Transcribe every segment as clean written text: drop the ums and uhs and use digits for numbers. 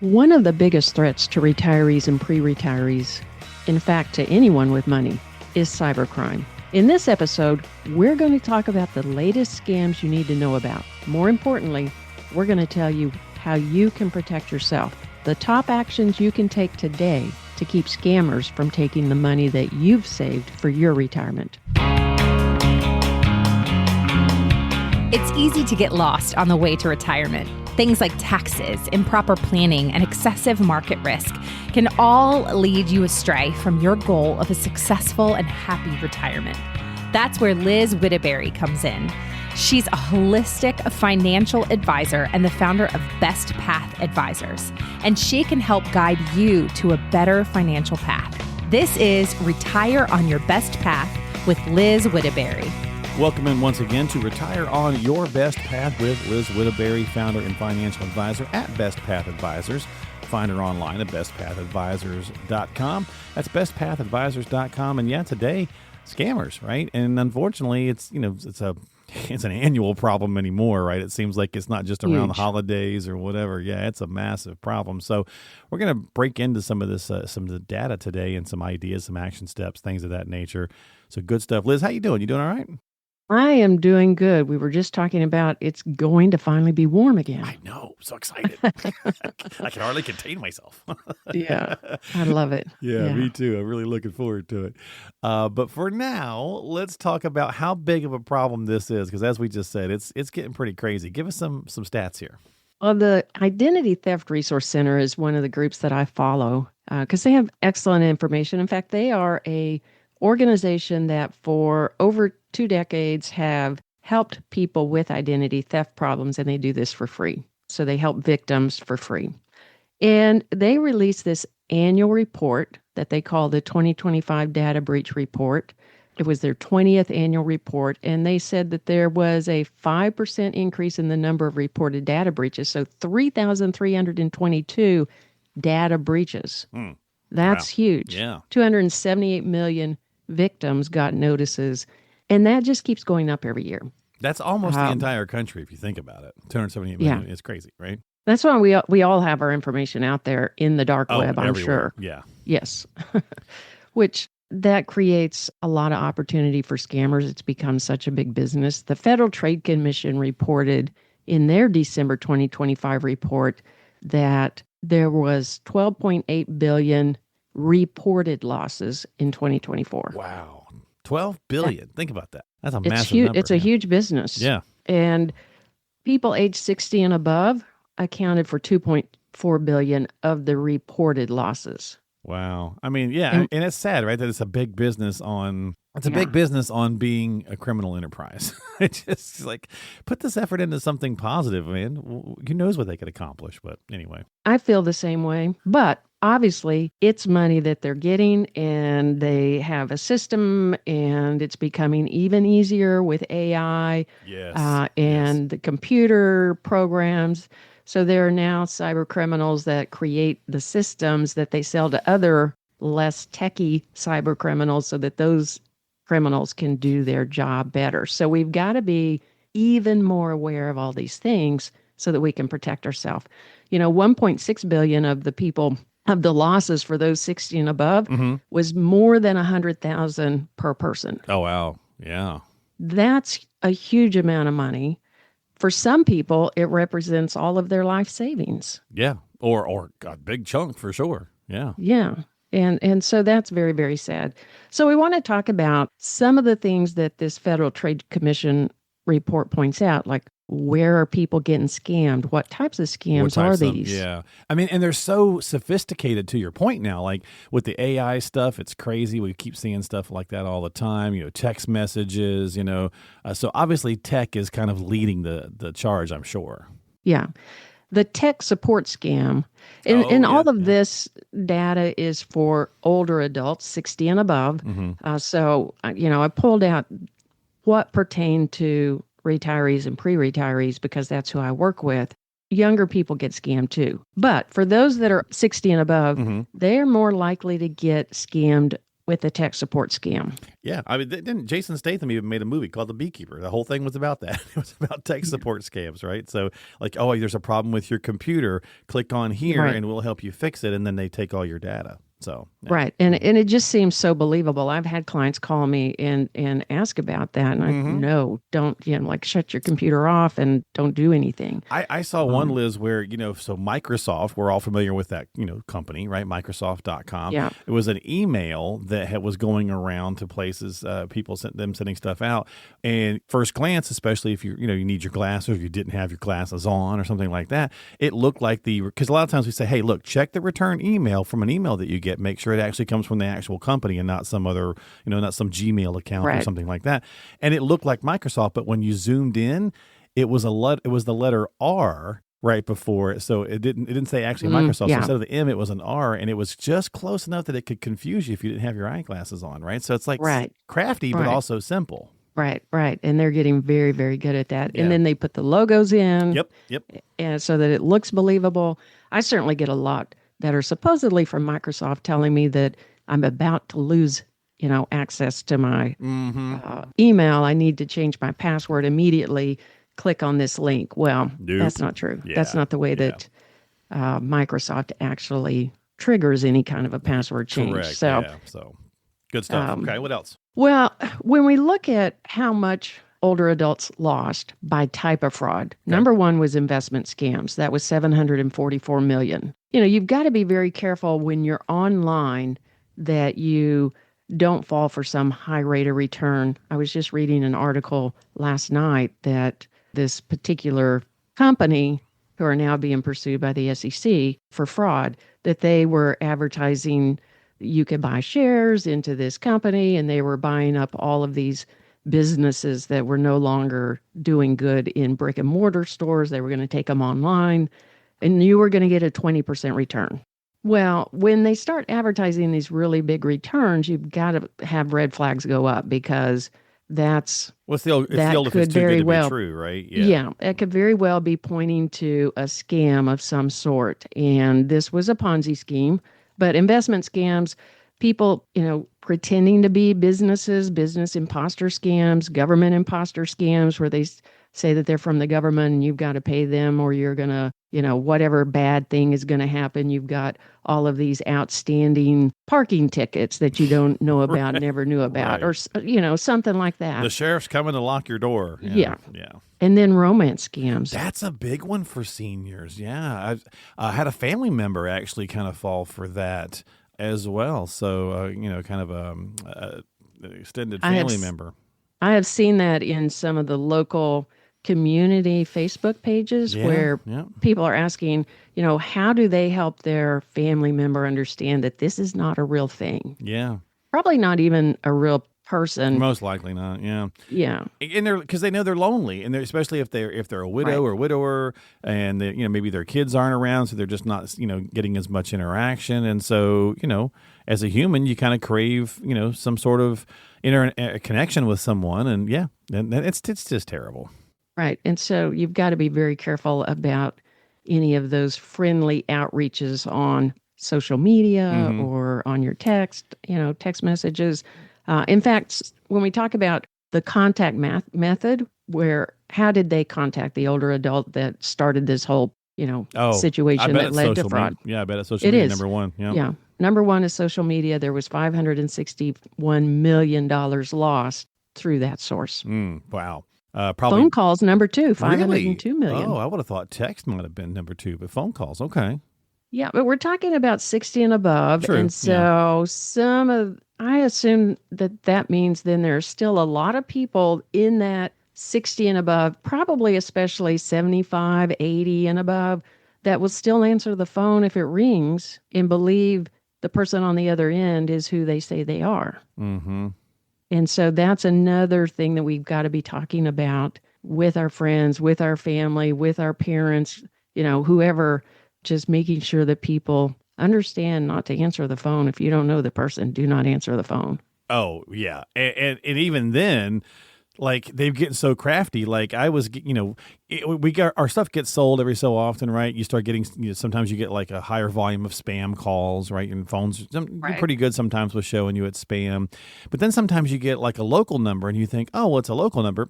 One of the biggest threats to retirees and pre-retirees, in fact to anyone with money, is cybercrime. In this episode, we're going to talk about the latest scams you need to know about. More importantly, we're going to tell you how you can protect yourself, the top actions you can take today to keep scammers from taking the money that you've saved for your retirement. It's easy to get lost on the way to retirement. Things like taxes, improper planning, and excessive market risk can all lead you astray from your goal of a successful and happy retirement. That's where Liz Whittaberry comes in. She's a holistic financial advisor and the founder of Best Path Advisors, and she can help guide you to a better financial path. This is Retire on Your Best Path with Liz Whittaberry. Welcome in once again to Retire on Your Best Path with Liz Whittaberry, founder and financial advisor at Best Path Advisors. Find her online at bestpathadvisors.com. That's bestpathadvisors.com. And yeah, today, scammers, right? And unfortunately, it's an annual problem anymore, right? It seems like it's not just around the holidays or whatever. Yeah, it's a massive problem. So we're going to break into some of this, some of the data today and some ideas, some action steps, things of that nature. So good stuff. Liz, how you doing? You doing all right? I am doing good. We were just talking about it's going to finally be warm again. I know. So excited. I can hardly contain myself. Yeah, I love it. Yeah, me too. I'm really looking forward to it. But for now, let's talk about how big of a problem this is, because as we just said, it's getting pretty crazy. Give us some stats here. Well, the Identity Theft Resource Center is one of the groups that I follow because they have excellent information. In fact, they are a organization that for over 2 decades have helped people with identity theft problems, and they do this for free. So they help victims for free. And they released this annual report that they call the 2025 Data Breach Report. It was their 20th annual report, and they said that there was a 5% increase in the number of reported data breaches, so 3,322 data breaches. That's huge. Yeah. 278 million victims got notices, and that just keeps going up every year. That's almost the entire country, if you think about it. 278 million is crazy, right? That's why we all have our information out there in the dark web, I'm everywhere. sure. Yeah. Yes. Which that creates a lot of opportunity for scammers. It's become such a big business. The Federal Trade Commission reported in their December 2025 report that there was 12.8 billion reported losses in 2024. Wow. 12 billion. Think about that. That's a massive number. It's a huge business. Yeah. And people age 60 and above accounted for 2.4 billion of the reported losses. Wow. I mean, yeah, and it's sad, right, that it's a big business on big business on being a criminal enterprise. It's just like, put this effort into something positive, man. Who knows what they could accomplish, but anyway. I feel the same way, but obviously it's money that they're getting, and they have a system, and it's becoming even easier with AI and the computer programs. So there are now cyber criminals that create the systems that they sell to other less techie cyber criminals so that those criminals can do their job better. So we've got to be even more aware of all these things so that we can protect ourselves. 1.6 billion of the people of the losses for those 60 and above was more than 100,000 per person. Oh, wow. Yeah. That's a huge amount of money. For some people, it represents all of their life savings. Yeah. Or a big chunk for sure. Yeah. Yeah. And so that's very, very sad. So we want to talk about some of the things that this Federal Trade Commission report points out, like where are people getting scammed? What types of scams are these? Yeah. I mean, and they're so sophisticated, to your point now, like with the AI stuff, it's crazy. We keep seeing stuff like that all the time, text messages, so obviously tech is kind of leading the charge, I'm sure. Yeah. The tech support scam, all of this data is for older adults, 60 and above. So, I pulled out what pertained to retirees and pre-retirees because that's who I work with. Younger people get scammed too. But for those that are 60 and above, they're more likely to get scammed with the tech support scam. Yeah, I mean, didn't Jason Statham even made a movie called The Beekeeper? The whole thing was about that. It was about tech support scams, right? So, like, oh, there's a problem with your computer. Click on here, Right. and we'll help you fix it. And then they take all your data. So, yeah. Right. And it just seems so believable. I've had clients call me and ask about that. And I no, don't, like shut your computer off and don't do anything. I saw one, Liz, where, so Microsoft, we're all familiar with that, company, right? Microsoft.com. Yeah. It was an email that was going around to places, people sending stuff out. And first glance, especially if you need your glasses, or you didn't have your glasses on or something like that, it looked like because a lot of times we say, hey, look, check the return email from an email that you get. Make sure it actually comes from the actual company and not some other, not some Gmail account or something like that. And it looked like Microsoft, but when you zoomed in, it was the letter R right before it. So it didn't say actually Microsoft. So instead of the M, it was an R, and it was just close enough that it could confuse you if you didn't have your eyeglasses on, right? So it's like crafty, but also simple. Right. And they're getting very, very good at that. Yeah. And then they put the logos in. Yep. And so that it looks believable. I certainly get a lot that are supposedly from Microsoft telling me that I'm about to lose, access to my email. I need to change my password immediately. Click on this link. Well, that's not true. Yeah. That's not the way that Microsoft actually triggers any kind of a password change. Correct. So, so good stuff. Okay, what else? Well, when we look at how much older adults lost by type of fraud, number one was investment scams. That was $744 million. You've got to be very careful when you're online that you don't fall for some high rate of return. I was just reading an article last night that this particular company, who are now being pursued by the SEC for fraud, that they were advertising you could buy shares into this company, and they were buying up all of these businesses that were no longer doing good in brick and mortar stores. They were going to take them online, and you were going to get a 20% return. Well, when they start advertising these really big returns, you've got to have red flags go up, because that's it's the old if it's too good to be true, right? Yeah, it could very well be pointing to a scam of some sort. And this was a Ponzi scheme, but investment scams, people, pretending to be businesses, business imposter scams, government imposter scams, where they say that they're from the government and you've got to pay them, or you're going to, whatever bad thing is going to happen. You've got all of these outstanding parking tickets that you don't know about, never knew about, or, something like that. The sheriff's coming to lock your door. Yeah. And then romance scams. That's a big one for seniors. Yeah. I had a family member actually kind of fall for that as well. So, kind of an extended family member. I have seen that in some of the local community Facebook pages where people are asking, how do they help their family member understand that this is not a real thing? Yeah. Probably not even a real person. Most likely not. Yeah. Yeah. And because they know they're lonely, and especially if they're a widow or widower, and maybe their kids aren't around, so they're just not getting as much interaction, and so as a human, you kind of crave some sort of connection with someone, and it's just terrible. Right. And so you've got to be very careful about any of those friendly outreaches on social media or on your text messages. In fact, when we talk about the contact method, how did they contact the older adult that started this whole, situation that led to fraud? I bet it's social media, number one. Yeah. Number one is social media. There was $561 million lost through that source. Wow. Probably phone calls, number two, $502 million. Oh, I would have thought text might have been number two, but phone calls, okay. Yeah, but we're talking about 60 and above. True. And so I assume that means then there's still a lot of people in that 60 and above, probably especially 75, 80 and above, that will still answer the phone if it rings and believe the person on the other end is who they say they are. Mm-hmm. And so that's another thing that we've got to be talking about with our friends, with our family, with our parents, whoever, just making sure that people understand not to answer the phone. If you don't know the person, do not answer the phone. Oh, yeah. And even then, like they're getting so crafty. Like I was, we got our stuff gets sold every so often, right? You start getting, sometimes you get like a higher volume of spam calls, right? And phones, you're pretty good sometimes with showing you it's spam, but then sometimes you get like a local number and you think, oh, well, it's a local number.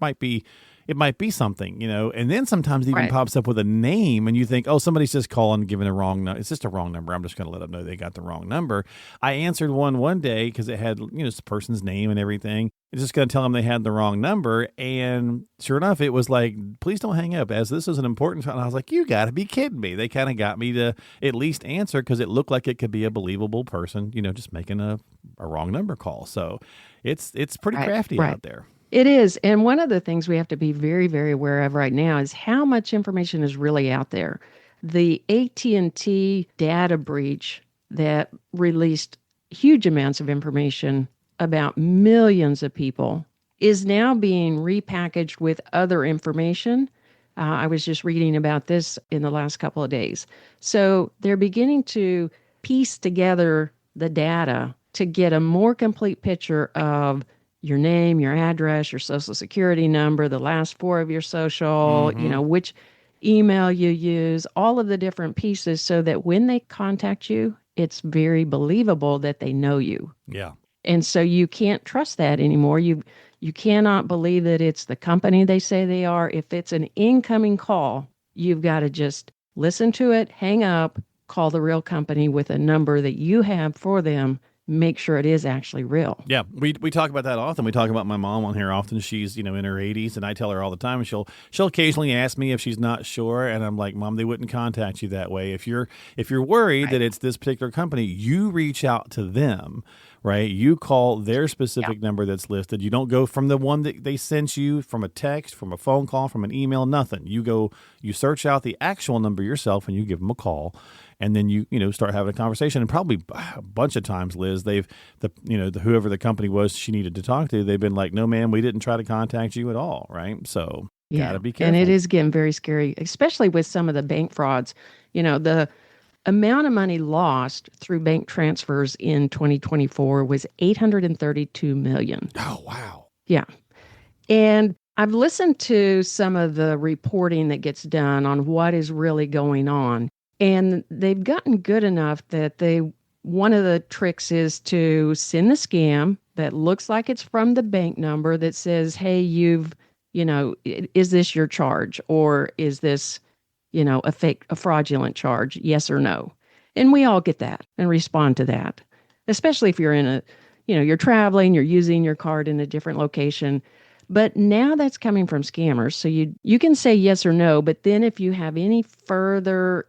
It might be something, and then sometimes it even pops up with a name and you think, oh, somebody's just calling, giving a wrong number. It's just a wrong number. I'm just going to let them know they got the wrong number. I answered one day because it had, this person's name and everything. It's just going to tell them they had the wrong number. And sure enough, it was like, please don't hang up, as this is an important. And I was like, you got to be kidding me. They kind of got me to at least answer because it looked like it could be a believable person, just making a wrong number call. So it's pretty crafty out there. It is. And one of the things we have to be very, very aware of right now is how much information is really out there. The AT&T data breach that released huge amounts of information about millions of people is now being repackaged with other information. I was just reading about this in the last couple of days. So they're beginning to piece together the data to get a more complete picture of your name, your address, your social security number, the last four of your social, which email you use, all of the different pieces so that when they contact you, it's very believable that they know you. Yeah. And so you can't trust that anymore. You cannot believe that it's the company they say they are. If it's an incoming call, you've got to just listen to it, hang up, call the real company with a number that you have for them. Make sure it is actually real. Yeah, we talk about that often. We talk about my mom on here often. She's in her 80s, and I tell her all the time. And she'll occasionally ask me if she's not sure, and I'm like, Mom, they wouldn't contact you that way. If you're worried that it's this particular company, you reach out to them, right? You call their specific number that's listed. You don't go from the one that they sent you, from a text, from a phone call, from an email, nothing. You search out the actual number yourself, and you give them a call. And then you start having a conversation, and probably a bunch of times, Liz, whoever the company was she needed to talk to, they've been like, no, ma'am, we didn't try to contact you at all, right? So gotta be careful. And it is getting very scary, especially with some of the bank frauds. The amount of money lost through bank transfers in 2024 was $832 million. Oh, wow. Yeah. And I've listened to some of the reporting that gets done on what is really going on. And they've gotten good enough that one of the tricks is to send the scam that looks like it's from the bank number that says, hey, is this your charge? Or is this, a fraudulent charge? Yes or no? And we all get that and respond to that, especially if you're you're traveling, you're using your card in a different location. But now that's coming from scammers. So you can say yes or no, but then if you have any further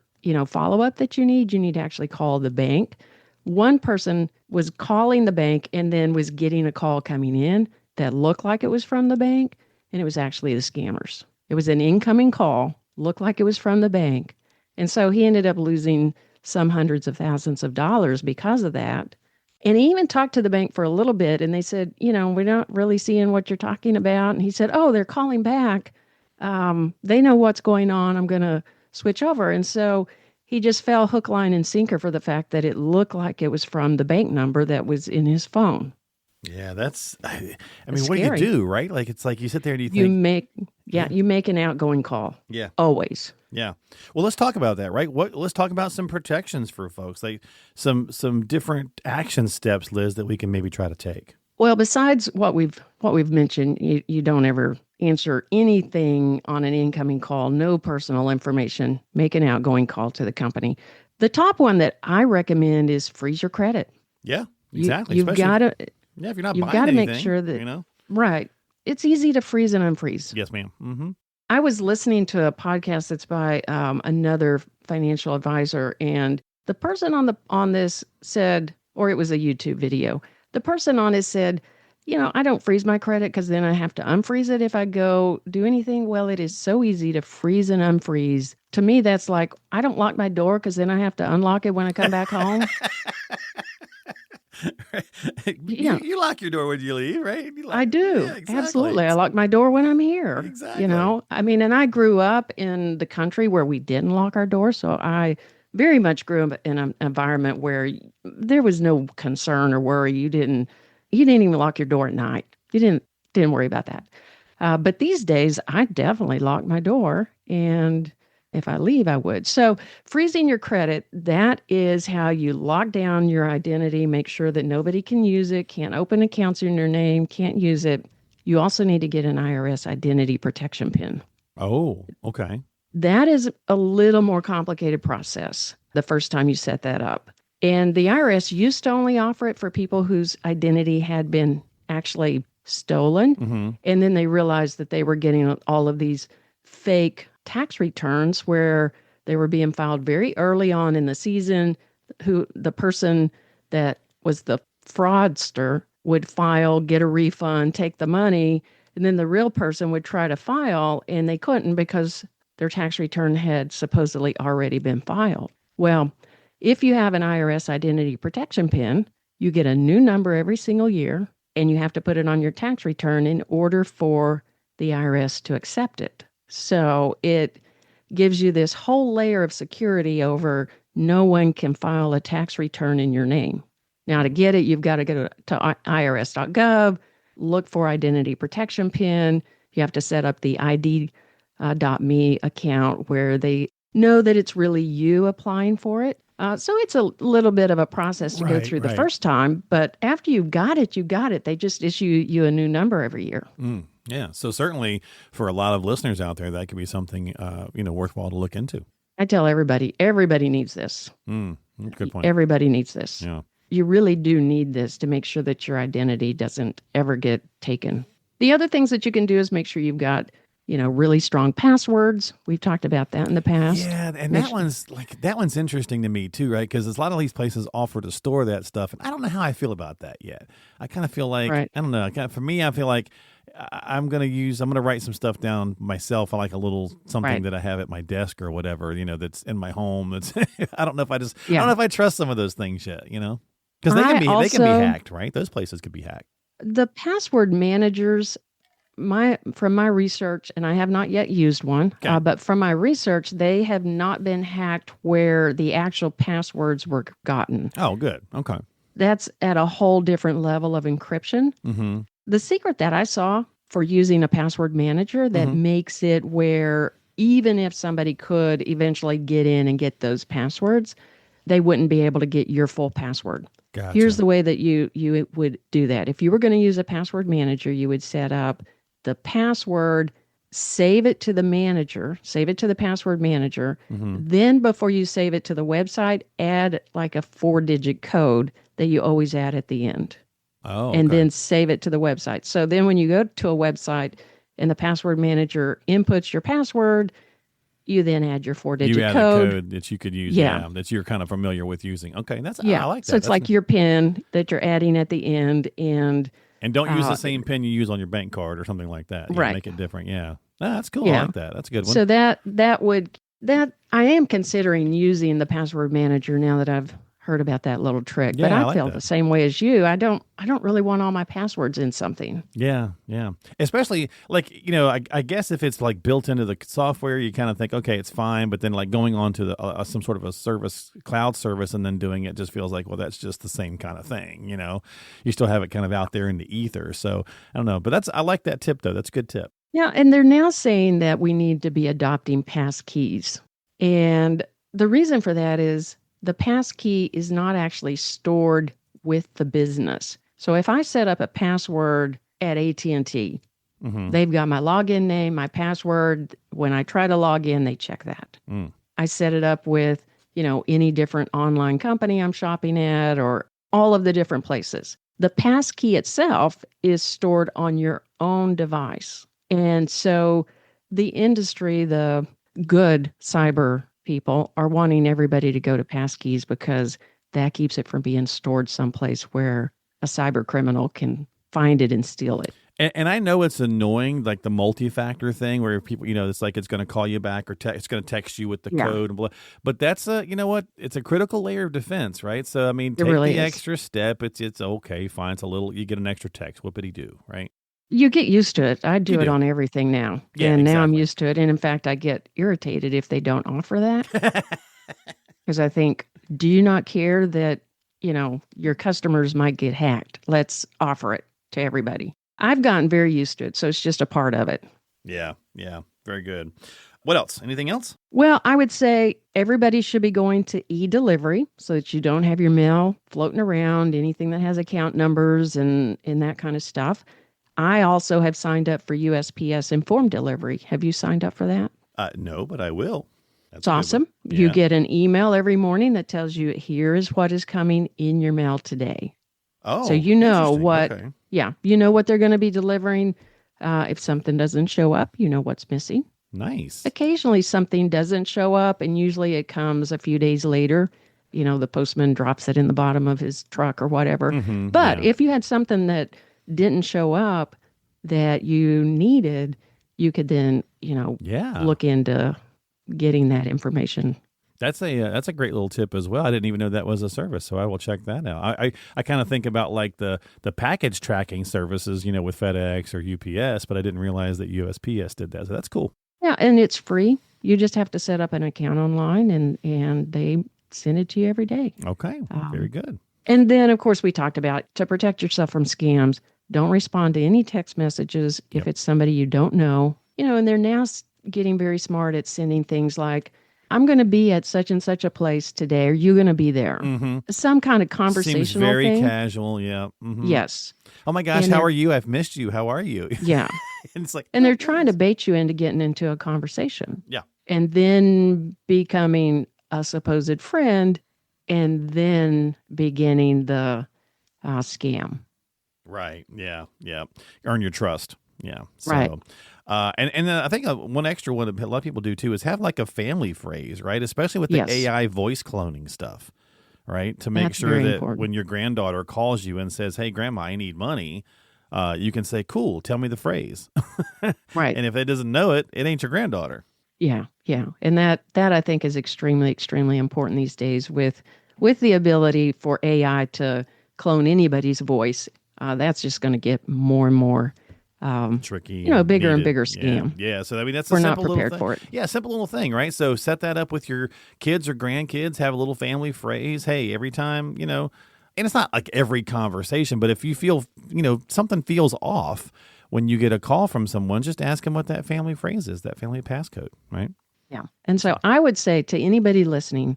follow-up that you need to actually call the bank. One person was calling the bank and then was getting a call coming in that looked like it was from the bank, and it was actually the scammers. It was an incoming call, looked like it was from the bank. And so he ended up losing some hundreds of thousands of dollars because of that. And he even talked to the bank for a little bit, and they said, we're not really seeing what you're talking about. And he said, oh, they're calling back. They know what's going on. I'm going to switch over. And so he just fell hook, line, and sinker for the fact that it looked like it was from the bank number that was in his phone. Yeah, what do you do, right? Like, it's like you sit there and you think... You make an outgoing call. Yeah. Always. Yeah. Well, let's talk about that, right? Let's talk about some protections for folks, like some different action steps, Liz, that we can maybe try to take. Well, besides what we've mentioned, you don't ever answer anything on an incoming call, no personal information, make an outgoing call to the company. The top one that I recommend is freeze your credit. Yeah, exactly. You've got to... Yeah, if you're not you've buying got to anything, make sure that... you know? Right. It's easy to freeze and unfreeze. Yes, ma'am. Mm-hmm. I was listening to a podcast that's by another financial advisor, and the person on this said, or it was a YouTube video, the person on it said, I don't freeze my credit because then I have to unfreeze it if I go do anything. Well, it is so easy to freeze and unfreeze. To me, that's like, I don't lock my door because then I have to unlock it when I come back home. You lock your door when you leave, right? I do. Yeah, exactly. Absolutely. I lock my door when I'm here. Exactly. And I grew up in the country where we didn't lock our door. So I very much grew up in an environment where there was no concern or worry. You didn't even lock your door at night. You didn't worry about that. But these days, I definitely lock my door, and if I leave, I would. So freezing your credit, that is how you lock down your identity, make sure that nobody can use it, can't open accounts in your name, can't use it. You also need to get an IRS identity protection pin. Oh, okay. That is a little more complicated process the first time you set that up. And the IRS used to only offer it for people whose identity had been actually stolen. Mm-hmm. And then they realized that they were getting all of these fake tax returns where they were being filed very early on in the season. Who the person that was the fraudster would file, get a refund, take the money, and then the real person would try to file and they couldn't because their tax return had supposedly already been filed. Well, if you have an IRS identity protection pin, you get a new number every single year and you have to put it on your tax return in order for the IRS to accept it. So it gives you this whole layer of security over no one can file a tax return in your name. Now, to get it, you've got to go to irs.gov, look for identity protection pin. You have to set up the ID.me account where they know that it's really you applying for it. So it's a little bit of a process to go through the first time, but after you've got it, you got it. They just issue you a new number every year. Yeah. So certainly for a lot of listeners out there, that could be something, worthwhile to look into. I tell everybody needs this. Good point. Everybody needs this. Yeah. You really do need this to make sure that your identity doesn't ever get taken. The other things that you can do is make sure you've got, really strong passwords. We've talked about that in the past. Yeah, and that one's interesting to me too, right? Because a lot of these places offer to store that stuff, and I don't know how I feel about that yet. I kind of feel like I don't know. For me, I feel like I'm gonna write some stuff down myself. I like a little something that I have at my desk or whatever, that's in my home. That's I don't know if I don't know if I trust some of those things yet, because they can be hacked, right? Those places could be hacked. The password managers. From my research, and I have not yet used one, but from my research, they have not been hacked where the actual passwords were gotten. Oh, good. Okay. That's at a whole different level of encryption. Mm-hmm. The secret that I saw for using a password manager that makes it where even if somebody could eventually get in and get those passwords, they wouldn't be able to get your full password. Gotcha. Here's the way that you would do that. If you were going to use a password manager, you would set up the password, save it to the manager, save it to the password manager. Then before you save it to the website, add like a 4-digit code that you always add at the end. Oh, okay. And then save it to the website. So then when you go to a website and the password manager inputs your password, you then add your 4-digit code. You add a code that you could use, that you're kind of familiar with using. Okay, I like that. So it's like your PIN that you're adding at the end, and don't use the same PIN you use on your bank card or something like that. Right. Make it different. Yeah, that's cool. I like that. That's a good one. So that I am considering using the password manager now that I've heard about that little trick. Yeah, but I like feel that. the same way as you. I don't really want all my passwords in something. Yeah. Especially I guess if it's like built into the software, you kind of think, okay, it's fine. But then like going on to the some sort of a cloud service, and then doing it just feels like, well, that's just the same kind of thing. You still have it kind of out there in the ether. So I don't know, but I like that tip though. That's a good tip. Yeah, and they're now saying that we need to be adopting passkeys, and the reason for that is the passkey is not actually stored with the business. So if I set up a password at AT&T, they've got my login name, my password. When I try to log in, they check that. I set it up with, any different online company I'm shopping at or all of the different places. The passkey itself is stored on your own device. And so the industry, the good cyber people, are wanting everybody to go to passkeys because that keeps it from being stored someplace where a cyber criminal can find it and steal it. And I know it's annoying, like the multi-factor thing where people, it's like it's going to call you back or it's going to text you with the code. And blah. But that's it's a critical layer of defense, right? So, I mean, take really the is. extra step. It's okay, fine. It's a little, you get an extra text. Whoopity-doo, right? You get used to it. I do it on everything now. Yeah, and now I'm exactly. used to it. And in fact, I get irritated if they don't offer that. Because I think, do you not care that, your customers might get hacked? Let's offer it to everybody. I've gotten very used to it, so it's just a part of it. Yeah. Very good. What else? Anything else? Well, I would say everybody should be going to e-delivery so that you don't have your mail floating around, anything that has account numbers and that kind of stuff. I also have signed up for USPS Informed Delivery. Have you signed up for that? No, but I will. It's awesome. Yeah. You get an email every morning that tells you, here's what is coming in your mail today. Oh, so you know what, okay. You know what they're going to be delivering. If something doesn't show up, you know what's missing. Nice. Occasionally something doesn't show up, and usually it comes a few days later. You know, the postman drops it in the bottom of his truck or whatever. Mm-hmm, but if you had something that didn't show up that you needed, you could then, look into getting that information. That's a great little tip as well. I didn't even know that was a service, so I will check that out. I kind of think about like the package tracking services, with FedEx or UPS, but I didn't realize that USPS did that. So that's cool. Yeah, and it's free. You just have to set up an account online, and they send it to you every day. Okay, very good. And then, of course, we talked about to protect yourself from scams. Don't respond to any text messages if it's somebody you don't know. And they're now getting very smart at sending things like, I'm going to be at such and such a place today. Are you going to be there? Mm-hmm. Some kind of conversational Seems very thing. Casual, yeah. Mm-hmm. Yes. Oh my gosh, how are you? I've missed you. How are you? Yeah. And it's like, and they're trying to bait you into getting into a conversation. Yeah. And then becoming a supposed friend, and then beginning the scam. Right. Yeah. Earn your trust. Yeah. So, right. And then I think one extra one a lot of people do too is have like a family phrase, right? Especially with the AI voice cloning stuff, right? To make sure that important. When your granddaughter calls you and says, "Hey, Grandma, I need money," you can say, "Cool, tell me the phrase." Right. And if it doesn't know it, it ain't your granddaughter. Yeah. And that I think is extremely, extremely important these days with the ability for AI to clone anybody's voice. That's just going to get more and more tricky, bigger and bigger scam. Yeah. So that's we're a not simple prepared little for thing. it. Yeah, simple little thing, right? So set that up with your kids or grandkids. Have a little family phrase. Hey, every time and it's not like every conversation, but if you feel something feels off when you get a call from someone, just ask them what that family phrase is, that family passcode, right? Yeah. And so I would say to anybody listening,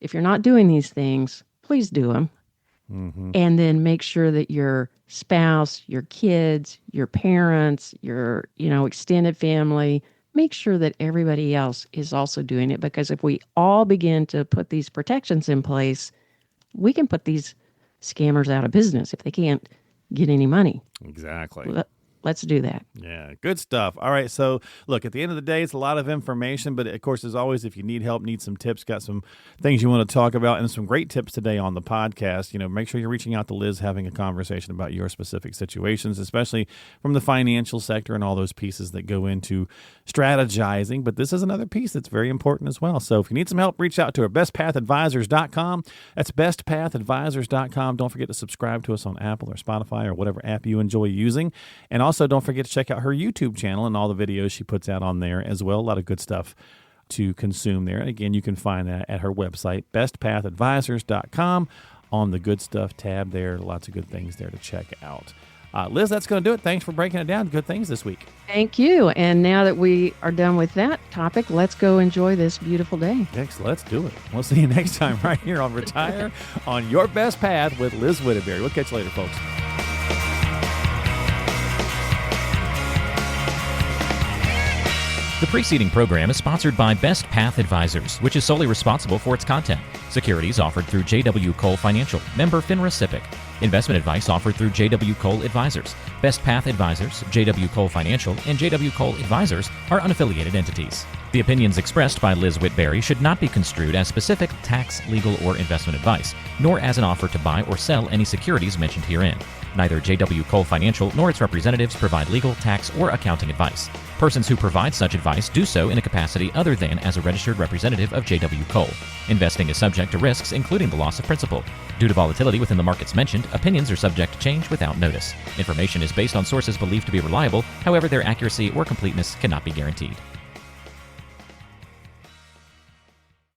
if you're not doing these things, please do them. Mm-hmm. And then make sure that your spouse, your kids, your parents, your, extended family, make sure that everybody else is also doing it. Because if we all begin to put these protections in place, we can put these scammers out of business if they can't get any money. Exactly. Let's do that. Yeah, good stuff. All right, so look, at the end of the day, it's a lot of information, but of course, as always, if you need help, need some tips, got some things you want to talk about, and some great tips today on the podcast, make sure you're reaching out to Liz, having a conversation about your specific situations, especially from the financial sector and all those pieces that go into strategizing. But this is another piece that's very important as well. So if you need some help, reach out to her, bestpathadvisors.com. That's bestpathadvisors.com. Don't forget to subscribe to us on Apple or Spotify or whatever app you enjoy using. And also, don't forget to check out her YouTube channel and all the videos she puts out on there as well. A lot of good stuff to consume there. And again, you can find that at her website, bestpathadvisors.com, on the Good Stuff tab there. Lots of good things there to check out. Liz, that's going to do it. Thanks for breaking it down. Good things this week. Thank you. And now that we are done with that topic, let's go enjoy this beautiful day. Next, let's do it. We'll see you next time right here on Retire on Your Best Path with Liz Whittaberry. We'll catch you later, folks. The preceding program is sponsored by Best Path Advisors, which is solely responsible for its content. Securities offered through J.W. Cole Financial, member FINRA SIPC. Investment advice offered through J.W. Cole Advisors. Best Path Advisors, J.W. Cole Financial, and J.W. Cole Advisors are unaffiliated entities. The opinions expressed by Liz Whittaberry should not be construed as specific tax, legal, or investment advice, nor as an offer to buy or sell any securities mentioned herein. Neither J.W. Cole Financial nor its representatives provide legal, tax, or accounting advice. Persons who provide such advice do so in a capacity other than as a registered representative of J.W. Cole. Investing is subject to risks, including the loss of principal. Due to volatility within the markets mentioned, opinions are subject to change without notice. Information is based on sources believed to be reliable, however, their accuracy or completeness cannot be guaranteed.